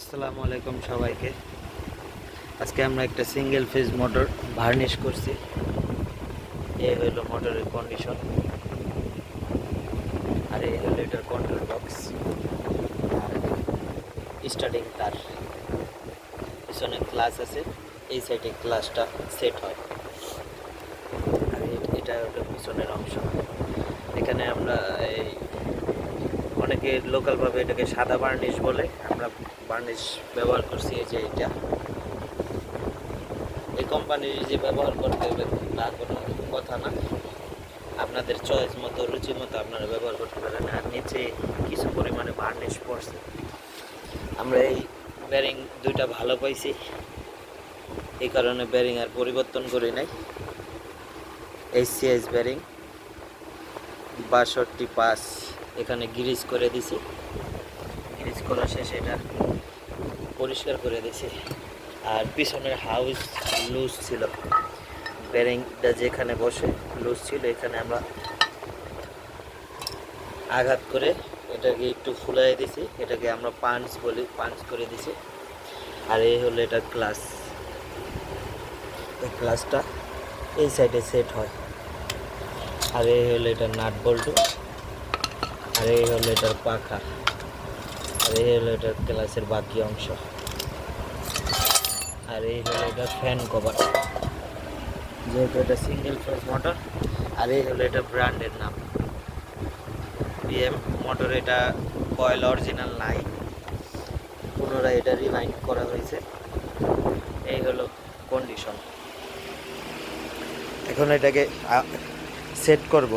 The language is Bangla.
আসসালামু আলাইকুম সবাইকে। আজকে আমরা একটা সিঙ্গেল ফেজ মোটর ভার্নিশ করছি। এই হলো মোটরের কন্ডিশন, আর এই হলো এটার কন্ট্রোল বক্স, স্টার্টিং তার পিছনে ক্লাস আছে, এই সাইডে ক্লাসটা সেট হয়। আর এটা হলো পিছনের অংশ। এখানে আমরা এই অনেকে লোকালভাবে এটাকে সাদা বার্নিশ বলে, আমরা বার্নিশ ব্যবহার করছি। এই যে এটা এই কোম্পানির যে ব্যবহার করতে হবে তা কোনো কথা না, আপনাদের চয়েস মতো রুচি মতো আপনারা ব্যবহার করতে পারেন। আর নিচে কিছু পরিমাণে বার্নিশ পড়ছে। আমরা এই ব্যারিং দুইটা ভালো পাইছি, এই কারণে ব্যারিং আর পরিবর্তন করি নাই। এইচসিএস ব্যারিং 62.5 এখানে গ্রিজ করে দিছি। গ্রিজ করা শেষে এটা পরিষ্কার করে দিছি। আর পিছনের হাউস লুজ ছিল, ব্যারিংটা যেখানে বসে লুজ ছিল, এখানে আমরা আঘাত করে এটাকে একটু ফুলাই দিছি। এটাকে আমরা পাঞ্চ বলি, পাঞ্চ করে দিছি। আর এই হলো এটা ক্লাস, এই ক্লাসটা এই সাইডে সেট হয়। আর এই হলো এটার নাট বল্টু, আর এই হলো এটার পাখা, আর এই হলো এটার ক্লাসের বাকি অংশ, আর এই হলো এটা ফ্যান কভার, যেহেতু এটা সিঙ্গেল ফেজ মোটর। আর এই হলো এটা ব্র্যান্ডের নাম বিএম মোটর। এটা কয়েল অরিজিনাল নাই, পুনরায় এটা রিভাইন্ড করা হয়েছে। এই হলো কন্ডিশন। এখন এটাকে সেট করব।